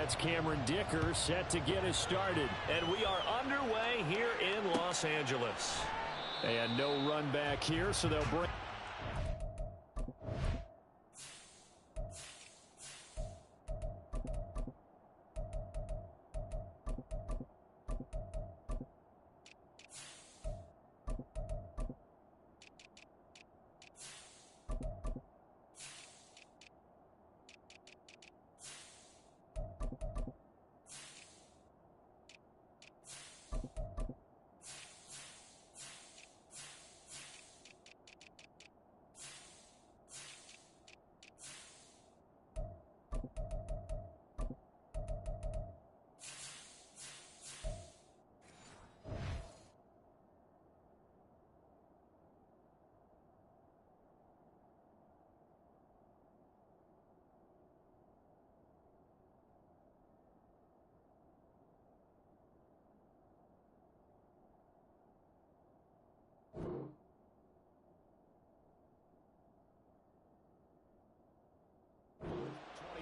That's Cameron Dicker set to get us started. And we are underway here in Los Angeles. And no run back here, so they'll bring...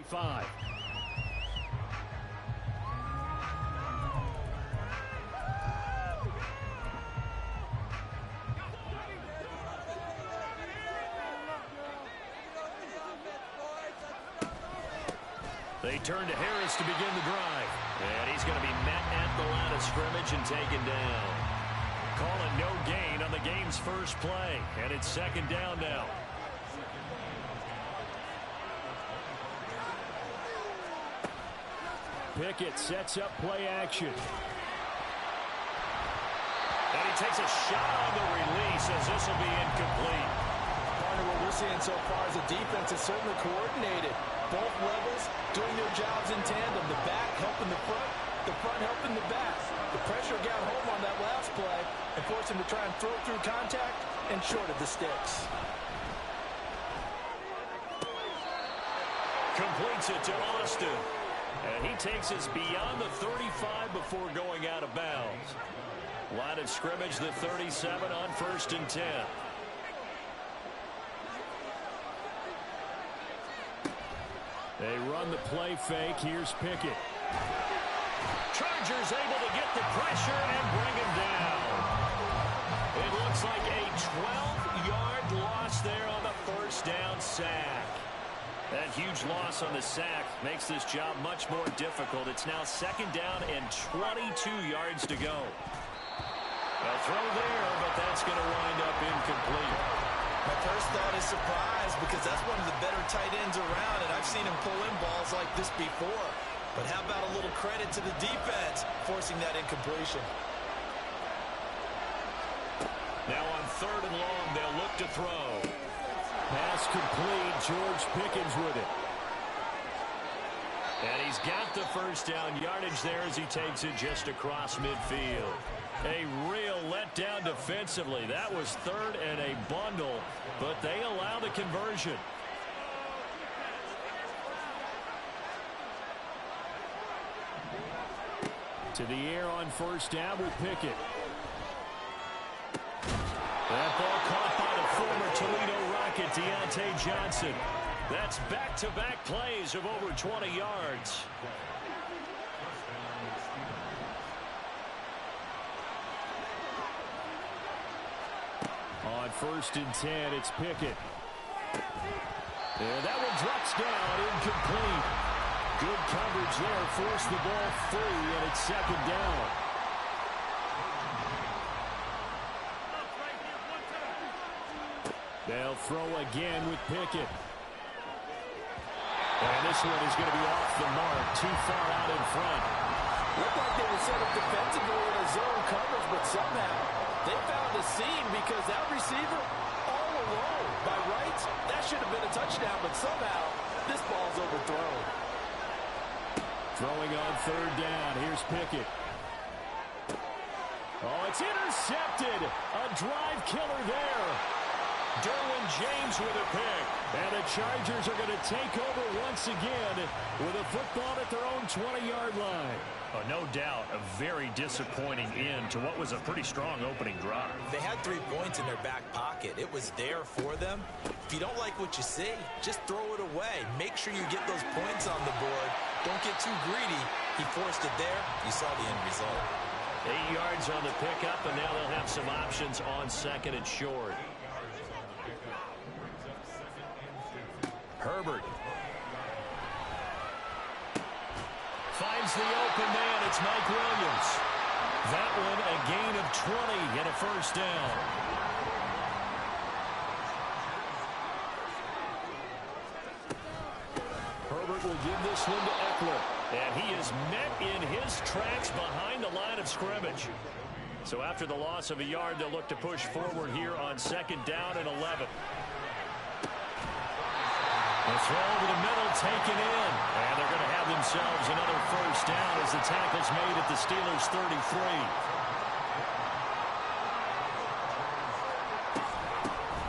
Five. They turn to Harris to begin the drive. And he's going to be met at the line of scrimmage and taken down. Calling no gain on the game's first play. And it's second down now. Pickett sets up play action. And he takes a shot on the release as this will be incomplete. Part of what we're seeing so far is the defense is certainly coordinated. Both levels doing their jobs in tandem. The back helping the front helping the back. The pressure got home on that last play and forced him to try and throw through contact and short of the sticks. Completes it to Austin. And he takes us beyond the 35 before going out of bounds. Line of scrimmage, the 37 on 1st and 10. They run the play fake. Here's Pickett. Chargers able to get the pressure and bring him down. It looks like a 12-yard loss there on the first down sack. That huge loss on the sack makes this job much more difficult. It's now second down and 22 yards to go. A throw there, but that's going to wind up incomplete. My first thought is surprise because that's one of the better tight ends around, and I've seen him pull in balls like this before. But how about a little credit to the defense forcing that incompletion? Now on 3rd and long, they'll look to throw. Pass complete. George Pickens with it. And he's got the first down yardage there as he takes it just across midfield. A real letdown defensively. That was 3rd and a bundle, but they allow the conversion. To the air on 1st down with Pickett. That ball caught by the former Toledo Rocket, Deontay Johnson. That's back-to-back plays of over 20 yards. On 1st and 10, it's Pickett. And that one drops down, incomplete. Good coverage there, forced the ball free, and it's second down. They'll throw again with Pickett. And this one is going to be off the mark, too far out in front. Looked like they were set up defensively in a zone coverage, but somehow they found a seam because that receiver all alone. By rights, that should have been a touchdown, but somehow this ball's overthrown. Throwing on 3rd down. Here's Pickett. Oh, it's intercepted. A drive killer there. Derwin James with a pick. And the Chargers are going to take over once again with a football at their own 20-yard line. Oh, no doubt, a very disappointing end to what was a pretty strong opening drive. They had 3 points in their back pocket. It was there for them. If you don't like what you see, just throw it away. Make sure you get those points on the board Don't get too greedy. He forced it there. You saw the end result. 8 yards on the pickup, and now they'll have some options on second and short. Herbert finds the open man. It's Mike Williams. That one a gain of 20 and a first down. Herbert will give this one to Eckler. And he is met in his tracks behind the line of scrimmage. So after the loss of a yard, they'll look to push forward here on second down and 11. The throw over the middle taken in. And they're going to have themselves another first down as the tackle's made at the Steelers' 33.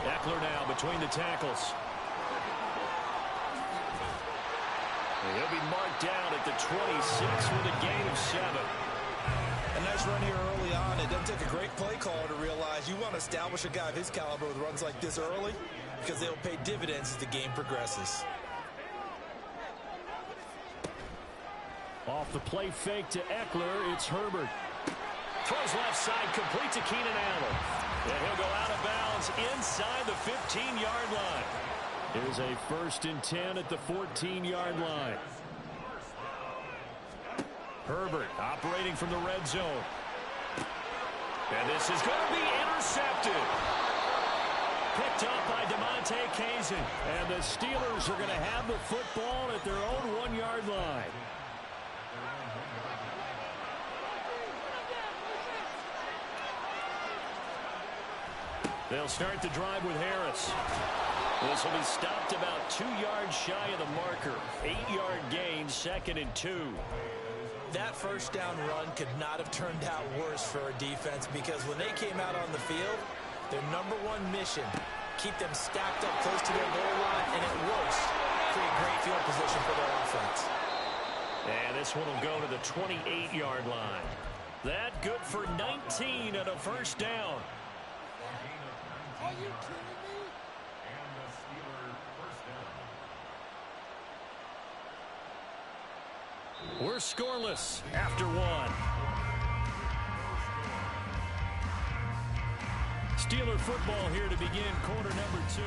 Eckler now between the tackles. He'll be marked down at the 26 with a gain of 7. A nice run here early on. It doesn't take a great play caller to realize you want to establish a guy of his caliber with runs like this early because they'll pay dividends as the game progresses. Off the play fake to Eckler, it's Herbert. Throws left side, complete to Keenan Allen. And he'll go out of bounds inside the 15-yard line. Here's a 1st and 10 at the 14-yard line. Herbert operating from the red zone. And this is going to be intercepted. Picked up by DeMonte Kazin. And the Steelers are going to have the football at their own 1-yard line. They'll start the drive with Harris. This will be stopped about 2 yards shy of the marker. 8-yard gain, 2nd and 2. That first down run could not have turned out worse for our defense because when they came out on the field, their #1 mission, keep them stacked up close to their goal line, and at worst, create great field position for their offense. And this one will go to the 28-yard line. That good for 19 and a first down. Are you kidding me? We're scoreless after 1. Steeler football here to begin quarter number 2.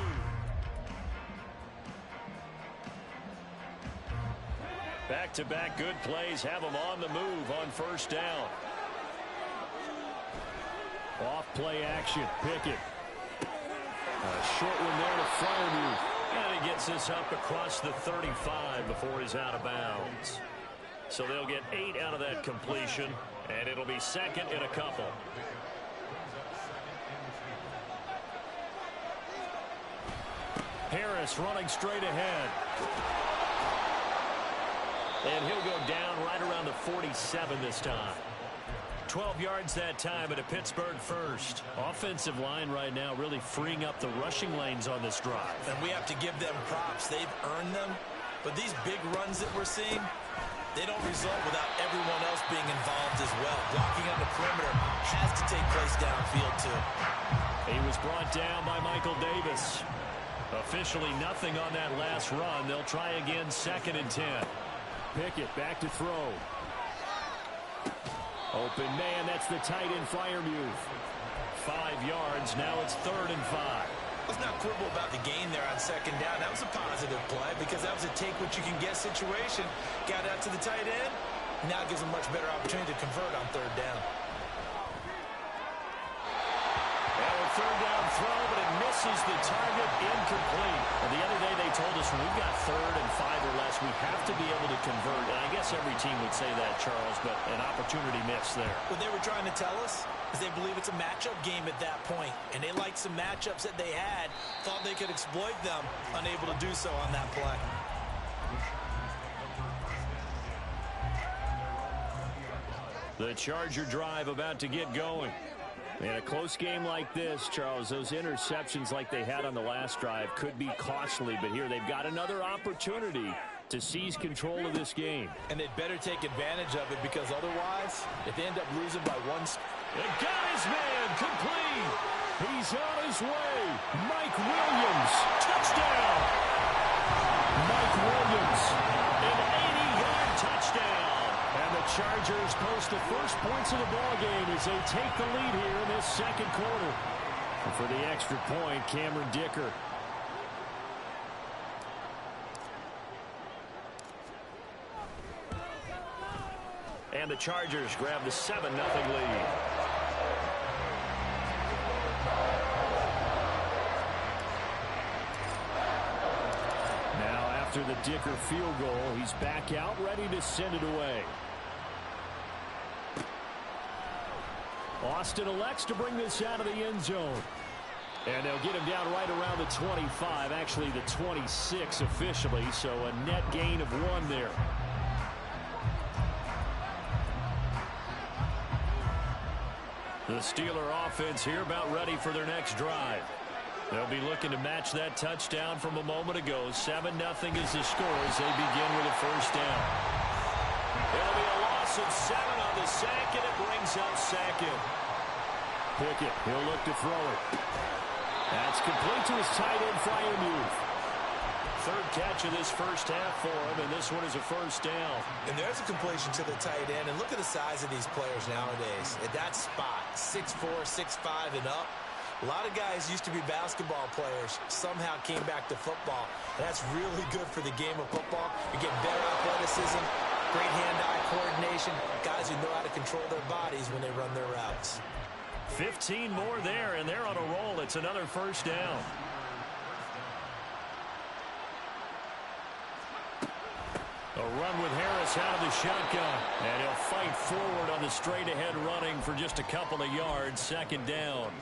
Back-to-back good plays have them on the move on first down. Off play action. Pickett. A short one there to Freiermuth. And he gets this up across the 35 before he's out of bounds. So they'll get 8 out of that completion, and it'll be 2nd and a couple. Harris running straight ahead. And he'll go down right around the 47 this time. 12 yards that time, and a Pittsburgh first. Offensive line right now really freeing up the rushing lanes on this drive. And we have to give them props. They've earned them. But these big runs that we're seeing, they don't result without everyone else being involved as well. Blocking on the perimeter has to take place downfield, too. He was brought down by Michael Davis. Officially nothing on that last run. They'll try again 2nd and 10. Pickett back to throw. Open man, that's the tight end Freiermuth. 5 yards, now it's 3rd and 5. Let's not quibble about the gain there on 2nd down. That was a positive play because that was a take-what-you-can-get situation. Got out to the tight end. Now gives a much better opportunity to convert on 3rd down. And a 3rd down throw, but it misses the target, incomplete. And the other day they told us when we've got 3rd and 5 or less, we have to be able to convert. And I guess every team would say that, Charles, but an opportunity missed there. What they were trying to tell us is they believe it's a matchup game at that point, and they liked some matchups that they had, thought they could exploit them, unable to do so on that play. The Charger drive about to get going. In a close game like this, Charles, those interceptions like they had on the last drive could be costly, but here they've got another opportunity to seize control of this game. And they'd better take advantage of it because otherwise, if they end up losing by 1... They got his man complete. He's on his way. Mike Williams, touchdown. Mike Williams, an 80-yard touchdown. And the Chargers post the first points of the ball game as they take the lead here in this second quarter. And for the extra point, Cameron Dicker. And the Chargers grab the 7-0 lead. After the Dicker field goal, he's back out, ready to send it away. Austin elects to bring this out of the end zone. And they'll get him down right around the 25, actually the 26 officially, so a net gain of 1 there. The Steeler offense here about ready for their next drive. They'll be looking to match that touchdown from a moment ago. 7-0 is the score as they begin with a first down. It'll be a loss of 7 on the sack, and it brings up second. Pickett, he'll look to throw it. That's complete to his tight end, Freiermuth. Third catch of this first half for him, and this one is a first down. And there's a completion to the tight end, and look at the size of these players nowadays. At that spot, 6'4", 6'5", and up. A lot of guys used to be basketball players, somehow came back to football. And that's really good for the game of football. You get better athleticism, great hand-eye coordination, guys who know how to control their bodies when they run their routes. 15 more there, and they're on a roll. It's another first down. A run with Harris out of the shotgun. And he'll fight forward on the straight-ahead running for just a couple of yards. Second down.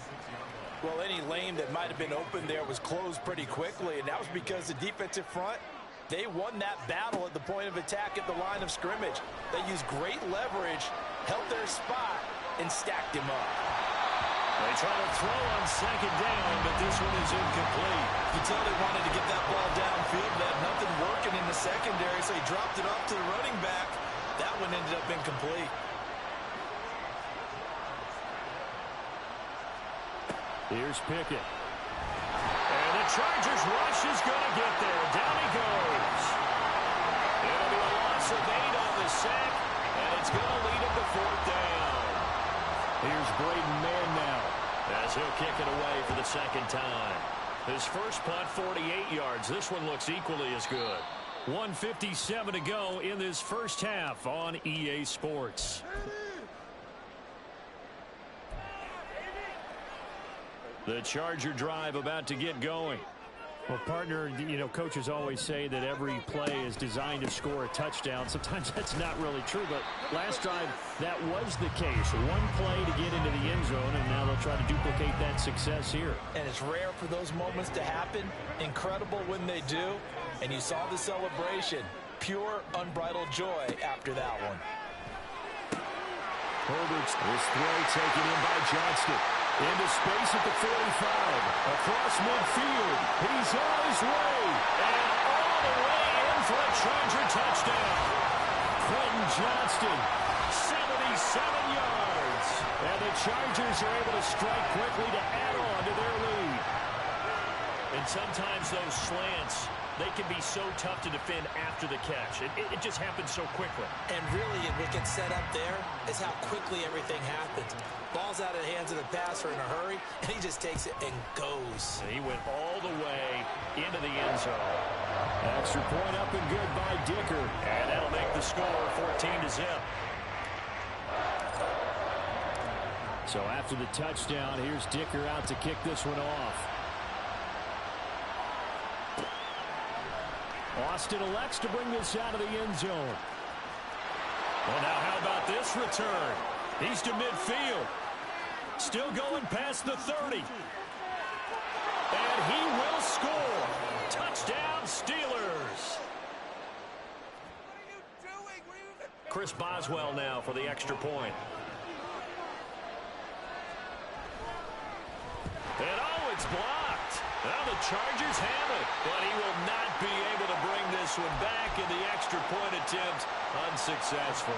Well, any lane that might have been open there was closed pretty quickly, and that was because the defensive front, they won that battle at the point of attack at the line of scrimmage. They used great leverage, held their spot, and stacked him up. They try to throw on second down, but this one is incomplete. You tell they wanted to get that ball downfield. They had nothing working in the secondary, so he dropped it off to the running back. That one ended up incomplete. Here's Pickett. And the Chargers rush is going to get there. Down he goes. It'll be a loss of 8 on the sack, and it's going to lead him to fourth down. Here's Braden Mann now, as he'll kick it away for the second time. His first punt, 48 yards. This one looks equally as good. 1:57 to go in this first half on EA Sports. The Charger drive about to get going. Well, partner, you know, coaches always say that every play is designed to score a touchdown. Sometimes that's not really true, but last drive, that was the case. One play to get into the end zone, and now they'll try to duplicate that success here. And it's rare for those moments to happen. Incredible when they do. And you saw the celebration. Pure, unbridled joy after that one. Herbert's this throw taken in by Johnston. Into space at the 45. Across midfield. He's on his way. And all the way in for a Charger touchdown. Quentin Johnston. 77 yards. And the Chargers are able to strike quickly to add on to their lead. And sometimes those slants, they can be so tough to defend after the catch. It just happens so quickly. And really, what gets set up there is how quickly everything happens. Ball's out of the hands of the passer in a hurry, and he just takes it and goes. And he went all the way into the end zone. Extra point up and good by Dicker. And that'll make the score 14-0. So after the touchdown, here's Dicker out to kick this one off. Austin elects to bring this out of the end zone. Well, now how about this return? He's to midfield. Still going past the 30. And he will score. Touchdown, Steelers. Chris Boswell now for the extra point. And oh, it's blocked. Well, the Chargers have it, but he will not be able to bring this one back, and the extra point attempt unsuccessful.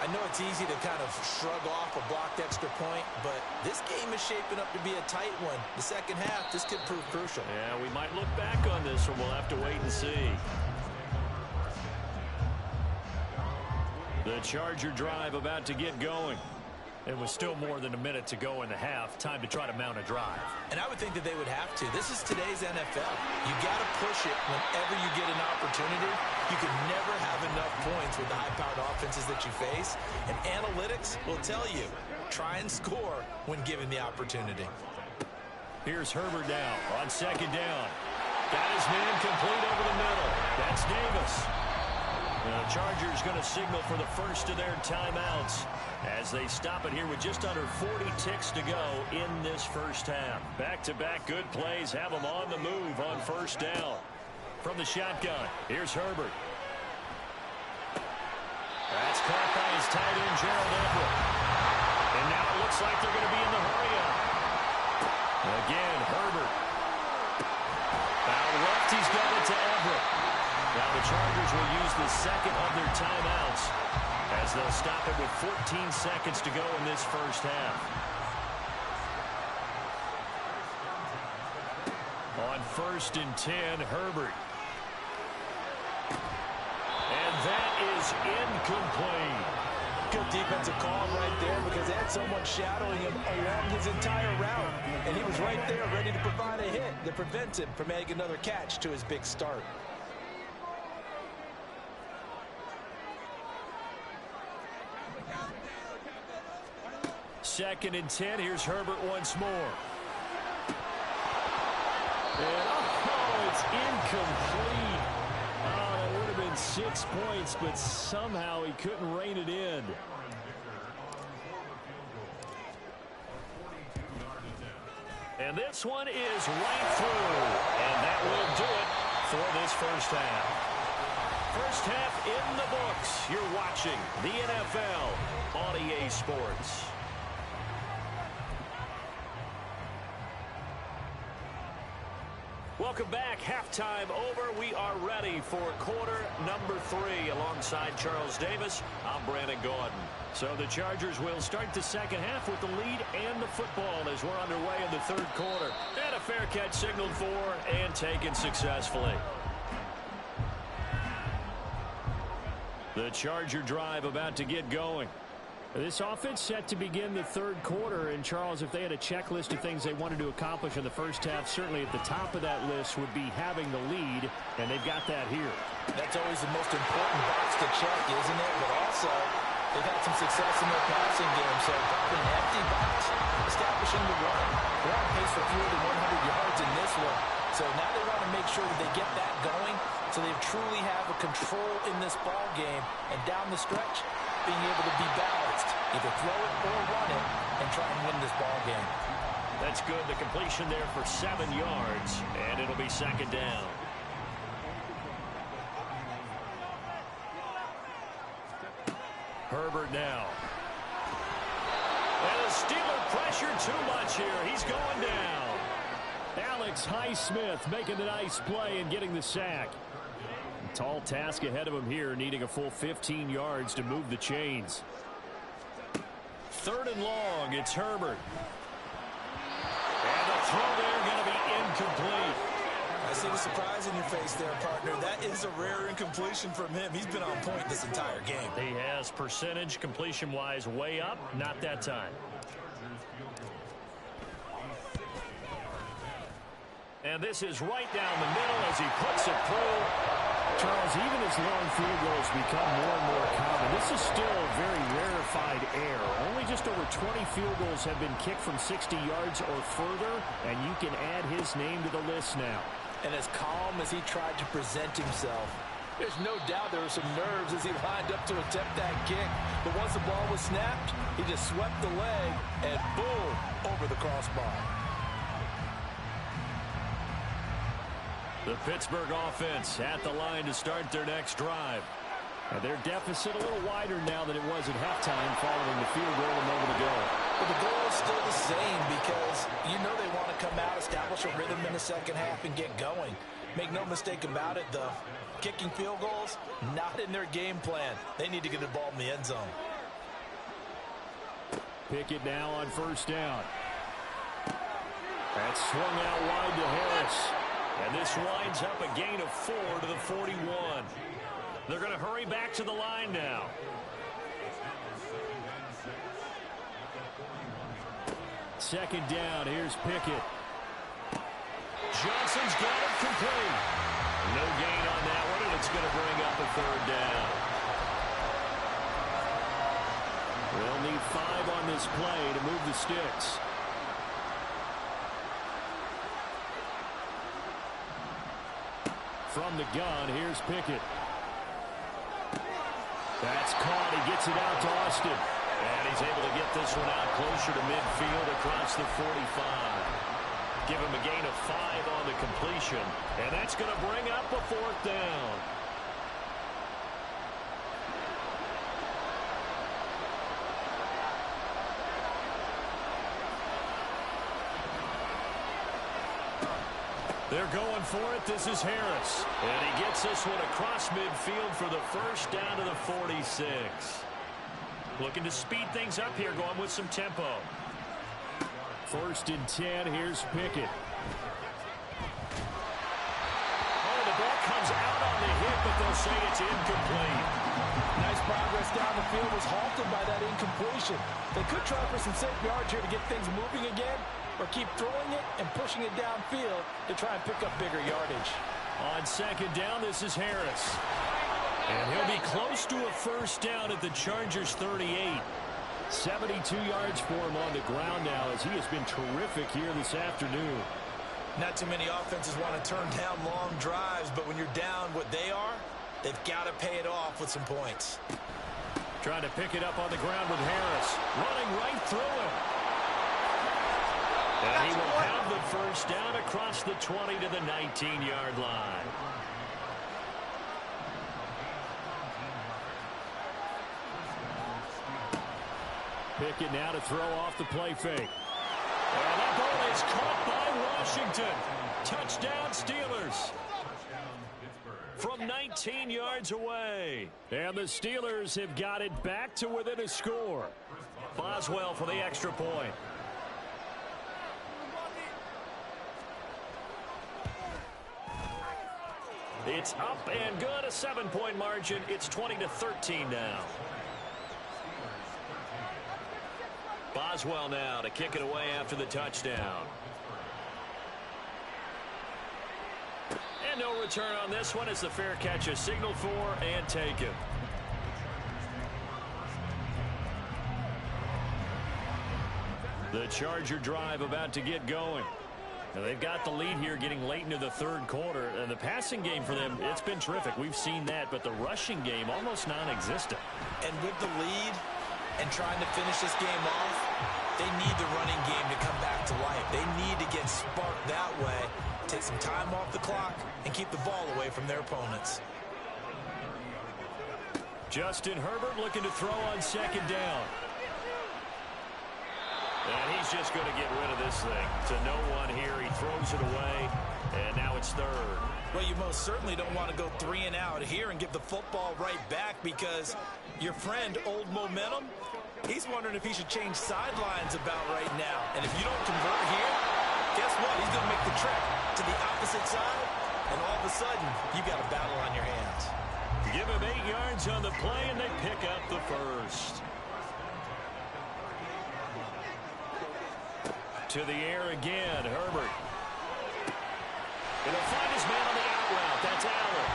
I know it's easy to kind of shrug off a blocked extra point, but this game is shaping up to be a tight one. The second half, this could prove crucial. Yeah, we might look back on this one. We'll have to wait and see. The Charger drive about to get going. It was still more than a minute to go in the half. Time to try to mount a drive. And I would think that they would have to. This is today's NFL. You got to push it whenever you get an opportunity. You can never have enough points with the high-powered offenses that you face. And analytics will tell you, try and score when given the opportunity. Here's Herbert now on second down. Got his man complete over the middle. That's Davis. The Chargers going to signal for the first of their timeouts as they stop it here with just under 40 ticks to go in this first half. Back-to-back good plays have them on the move on first down. From the shotgun, here's Herbert. That's caught by his tight end, Gerald Everett. And now it looks like they're going to be in the hurry-up. Again, Herbert. Out left, he's got it to Everett. Now the Chargers will use the second of their timeouts as they'll stop it with 14 seconds to go in this first half. On 1st and 10, Herbert. And that is incomplete. Good defensive call right there because they had someone shadowing him along his entire route. And he was right there ready to provide a hit that prevents him from making another catch to his big start. Second and 10. Here's Herbert once more. And it's incomplete. Oh, that would have been 6 points, but somehow he couldn't rein it in. And this one is right through. And that will do it for this first half. First half in the books. You're watching the NFL on EA Sports. Welcome back. Halftime over. We are ready for quarter number 3 alongside Charles Davis. I'm Brandon Gaudin. So the Chargers will start the second half with the lead and the football as we're underway in the third quarter. And a fair catch signaled for and taken successfully. The Charger drive about to get going. This offense set to begin the third quarter. And, Charles, if they had a checklist of things they wanted to accomplish in the first half, certainly at the top of that list would be having the lead, and they've got that here. That's always the most important box to check, isn't it? But also, they've had some success in their passing game, so probably an empty box, establishing the run. They're on pace for fewer than 100 yards in this one. So now they want to make sure that they get that going so they truly have a control in this ball game. And down the stretch, being able to be balanced, either throw it or run it, and try and win this ball game. That's good. The completion there for 7 yards, and it'll be second down. Herbert now. And the Steeler pressure too much here. He's going down. Alex Highsmith making a nice play and getting the sack. Tall task ahead of him here, needing a full 15 yards to move the chains. Third and long, it's Herbert. And the throw there going to be incomplete. I see the surprise in your face there, partner. That is a rare incompletion from him. He's been on point this entire game. He has percentage completion-wise way up, not that time. And this is right down the middle as he puts it through. Charles, even as long field goals become more and more common, this is still a very rarefied air. Only just over 20 field goals have been kicked from 60 yards or further, and you can add his name to the list now. And as calm as he tried to present himself, there's no doubt there were some nerves as he lined up to attempt that kick. But once the ball was snapped, he just swept the leg and boom, over the crossbar. The Pittsburgh offense at the line to start their next drive. And their deficit a little wider now than it was at halftime following the field goal a moment ago. But the goal is still the same because you know they want to come out, establish a rhythm in the second half and get going. Make no mistake about it, though. Kicking field goals, not in their game plan. They need to get the ball in the end zone. Pickett now on first down. That's swung out wide to Harris. And this winds up a gain of 4 to the 41. They're going to hurry back to the line now. second down. Here's Pickett. Johnson's got it complete. No gain on that one, and it's going to bring up a third down. They'll need 5 on this play to move the sticks. From the gun, here's Pickett. That's caught. He gets it out to Austin. And he's able to get this one out closer to midfield across the 45. Give him a gain of 5 on the completion. And that's going to bring up a fourth down. They're going for it. This is Harris. And he gets this one across midfield for the first down to the 46. Looking to speed things up here, going with some tempo. 1st and 10. Here's Pickett. Oh, the ball comes out on the hit, but they'll say it's incomplete. Nice progress down the field was halted by that incompletion. They could try for some safe yards here to get things moving again, or keep throwing it and pushing it downfield to try and pick up bigger yardage. On second down, this is Harris. And he'll be close to a first down at the Chargers' 38. 72 yards for him on the ground now, as he has been terrific here this afternoon. Not too many offenses want to turn down long drives, but when you're down what they are, they've got to pay it off with some points. Trying to pick it up on the ground with Harris. Running right through him. And he will have the first down across the 20 to the 19-yard line. Pickett now to throw off the play fake. And that ball is caught by Washington. Touchdown, Steelers. From 19 yards away. And the Steelers have got it back to within a score. Boswell for the extra point. It's up and good, a 7-point margin. It's 20-13 now. Boswell now to kick it away after the touchdown. And no return on this one as the fair catch is signaled for and taken. The Charger drive about to get going. Now they've got the lead here getting late into the third quarter. And the passing game for them, it's been terrific. We've seen that. But the rushing game, almost non-existent. And with the lead and trying to finish this game off, they need the running game to come back to life. They need to get sparked that way, take some time off the clock, and keep the ball away from their opponents. Justin Herbert looking to throw on second down. And he's just going to get rid of this thing. To no one here. He throws it away, and now it's third. Well, you most certainly don't want to go 3 and out here and give the football right back, because your friend, Old Momentum, he's wondering if he should change sidelines about right now. And if you don't convert here, guess what? He's going to make the trek to the opposite side, and all of a sudden, you've got a battle on your hands. Give him 8 yards on the play, and they pick up the first. To the air again, Herbert. He'll find his man on the out route. That's Allen.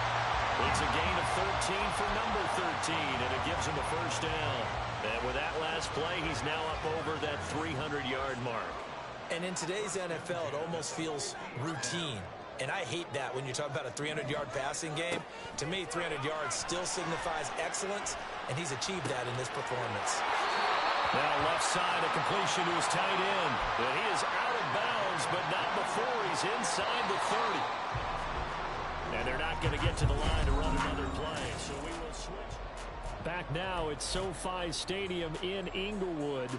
It's a gain of 13 for number 13, and it gives him a first down. And with that last play, he's now up over that 300-yard mark. And in today's NFL, it almost feels routine. And I hate that when you talk about a 300-yard passing game. To me, 300 yards still signifies excellence, and he's achieved that in this performance. Now left side, a completion to his tight end. And he is out of bounds, but not before he's inside the 30. And they're not going to get to the line to run another play, so we will switch. Back now at SoFi Stadium in Inglewood.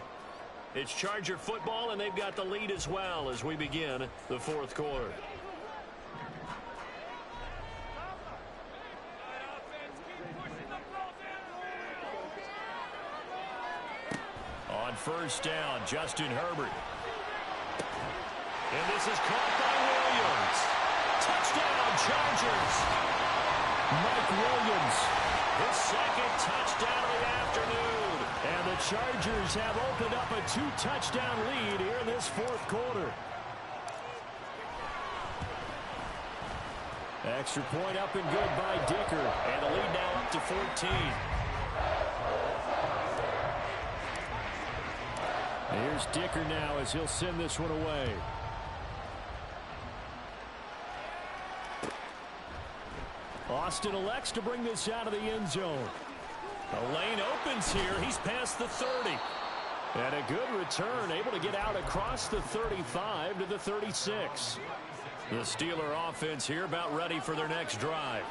It's Charger football, and they've got the lead as well as we begin the fourth quarter. On first down, Justin Herbert. And this is caught by Williams. Touchdown, Chargers. Mike Williams. His second touchdown of the afternoon. And the Chargers have opened up a 2-touchdown lead here in this fourth quarter. Extra point up and good by Dicker. And the lead now up to 14. Here's Dicker now as he'll send this one away. Austin elects to bring this out of the end zone. The lane opens here. He's past the 30. And a good return, able to get out across the 35 to the 36. The Steeler offense here about ready for their next drive.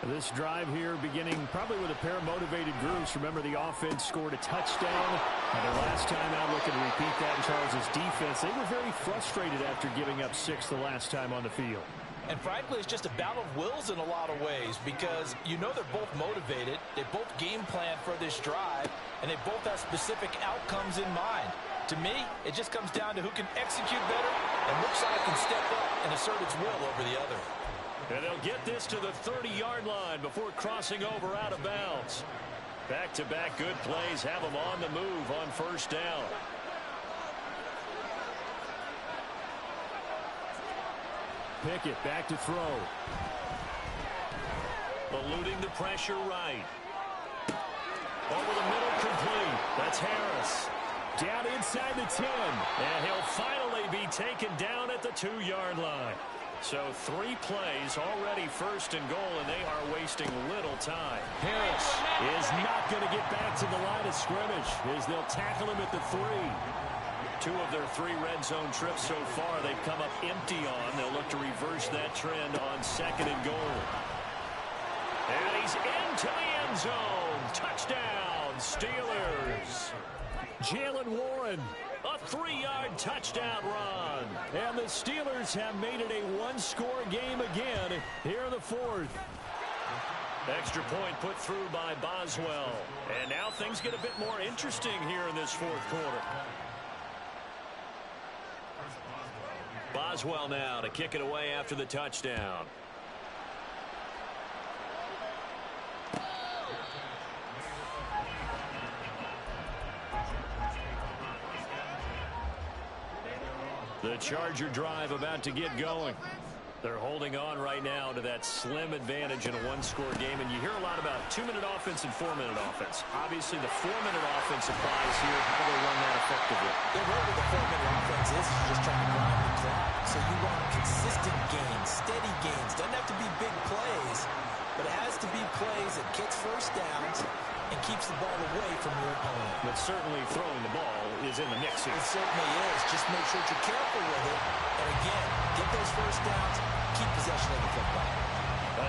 This drive here beginning probably with a pair of motivated groups. Remember, the offense scored a touchdown. And their last time out, looking to repeat that in Charles' defense. They were very frustrated after giving up 6 the last time on the field. And frankly, it's just a battle of wills in a lot of ways because you know they're both motivated. They both game plan for this drive, and they both have specific outcomes in mind. To me, it just comes down to who can execute better and which side can step up and assert its will over the other. And they'll get this to the 30-yard line before crossing over out of bounds. Back-to-back good plays have them on the move on first down. Pickett back to throw. Eluding the pressure right. Over the middle, complete. That's Harris. Down inside the 10. And he'll finally be taken down at the 2-yard line. So 3 plays already first and goal, and they are wasting little time. Harris is not going to get back to the line of scrimmage as they'll tackle him at the 3. 2 of their 3 red zone trips so far they've come up empty on. They'll look to reverse that trend on second and goal. And he's into the end zone. Touchdown, Steelers. Jaylen Warren. A 3-yard touchdown run. And the Steelers have made it a 1-score game again here in the fourth. Extra point put through by Boswell. And now things get a bit more interesting here in this fourth quarter. Boswell now to kick it away after the touchdown. The Charger drive about to get going. They're holding on right now to that slim advantage in a 1-score game. And you hear a lot about 2-minute offense and 4-minute offense. Obviously, the 4-minute offense applies here. How do they run that effectively? The role of the 4-minute offense is just trying to grind the clock. So you want consistent gains, steady gains. Doesn't have to be big plays, but it has to be plays that gets first downs and keeps the ball away from your opponent. But certainly throwing the ball is in the mix here. It certainly is. Just make sure you're careful with it. And again, get those first downs, keep possession of the football.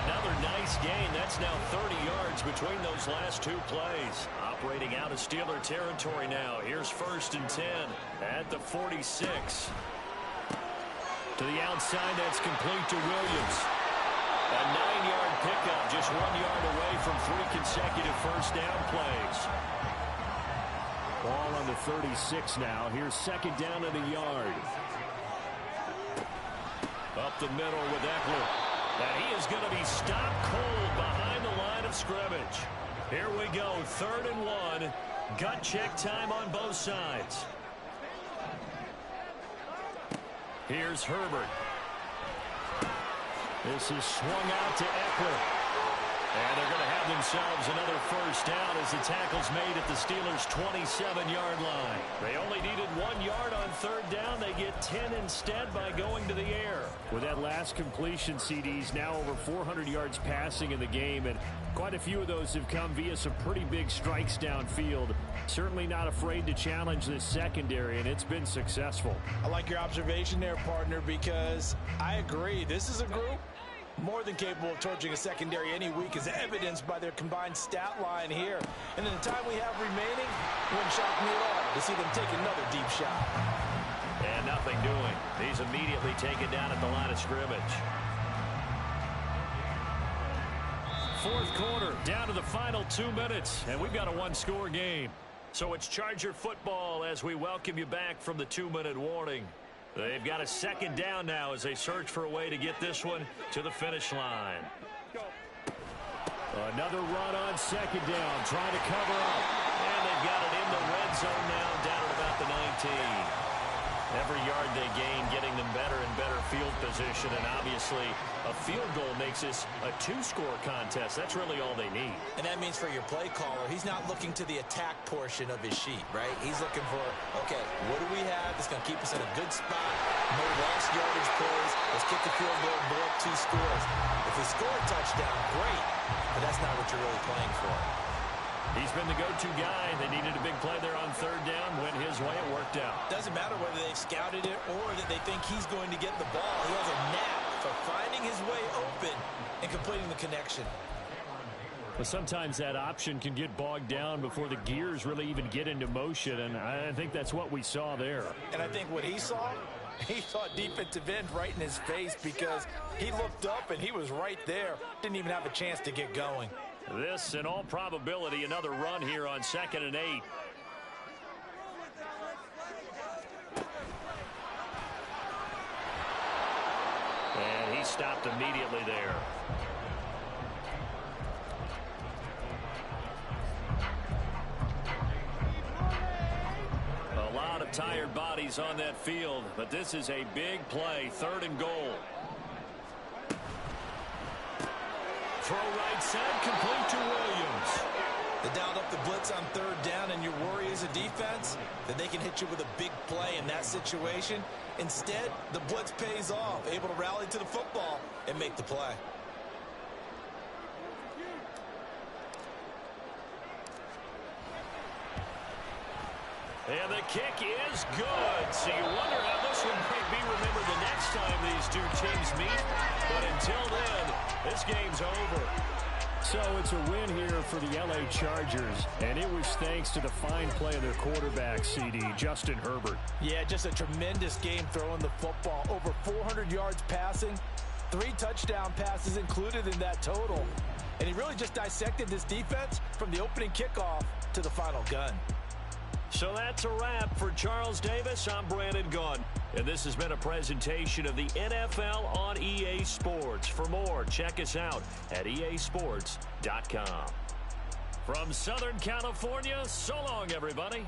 Another nice gain. That's now 30 yards between those last 2 plays. Operating out of Steeler territory now. Here's 1st and 10 at the 46. To the outside, that's complete to Williams. A 9-yard pickup, just 1 yard away from 3 consecutive first down plays. Ball on the 36 now. Here's 2nd down and a yard. Up the middle with Eckler. And he is going to be stopped cold behind the line of scrimmage. Here we go, 3rd and 1. Gut check time on both sides. Here's Herbert. This is swung out to Eckler. And they're going to have themselves another first down as the tackle's made at the Steelers' 27-yard line. They only needed 1 yard on 3rd down. They get 10 instead by going to the air. With that last completion, CD's now over 400 yards passing in the game, and quite a few of those have come via some pretty big strikes downfield. Certainly not afraid to challenge this secondary, and it's been successful. I like your observation there, partner, because I agree. This is a group more than capable of torching a secondary any week, as evidenced by their combined stat line here. And in the time we have remaining, it wouldn't shock me at all to see them take another deep shot. And nothing doing. He's immediately taken down at the line of scrimmage. Fourth quarter, down to the final 2 minutes, and we've got a 1-score game. So it's Charger football as we welcome you back from the 2-minute warning. They've got a 2nd down now as they search for a way to get this one to the finish line. Another run on 2nd down, trying to cover up. And they've got it in the red zone now, down at about the 19. Every yard they gain, getting them better and better field position, and obviously a field goal makes this a two-score contest. That's really all they need. And that means for your play caller, he's not looking to the attack portion of his sheet, right? He's looking for, okay, what do we have that's going to keep us in a good spot? No lost yardage plays. Let's kick the field goal and blow up 2 scores. If we score a touchdown, great, but that's not what you're really playing for. He's been the go-to guy. They needed a big play there on 3rd down. Went his way. It worked out. Doesn't matter whether they've scouted it or that they think he's going to get the ball. He has a knack for finding his way open and completing the connection. But sometimes that option can get bogged down before the gears really even get into motion, and I think that's what we saw there. And I think what he saw defensive end right in his face, because he looked up and he was right there. Didn't even have a chance to get going. This, in all probability, another run here on 2nd and 8. And he stopped immediately there. A lot of tired bodies on that field, but this is a big play, 3rd and goal. Throw right side, complete to Williams. They dialed up the blitz on 3rd down, and your worry as a defense that they can hit you with a big play in that situation. Instead, the blitz pays off, able to rally to the football and make the play. And the kick is good. So you wonder how this one might be remembered the next time these two teams meet. But until then, this game's over. So it's a win here for the LA Chargers, and it was thanks to the fine play of their quarterback, CD, Justin Herbert. Yeah, just a tremendous game throwing the football. Over 400 yards passing, 3 touchdown passes included in that total. And he really just dissected this defense from the opening kickoff to the final gun. So that's a wrap for Charles Davis. I'm Brandon Gaudin, and this has been a presentation of the NFL on EA Sports. For more, check us out at easports.com. From Southern California, so long, everybody.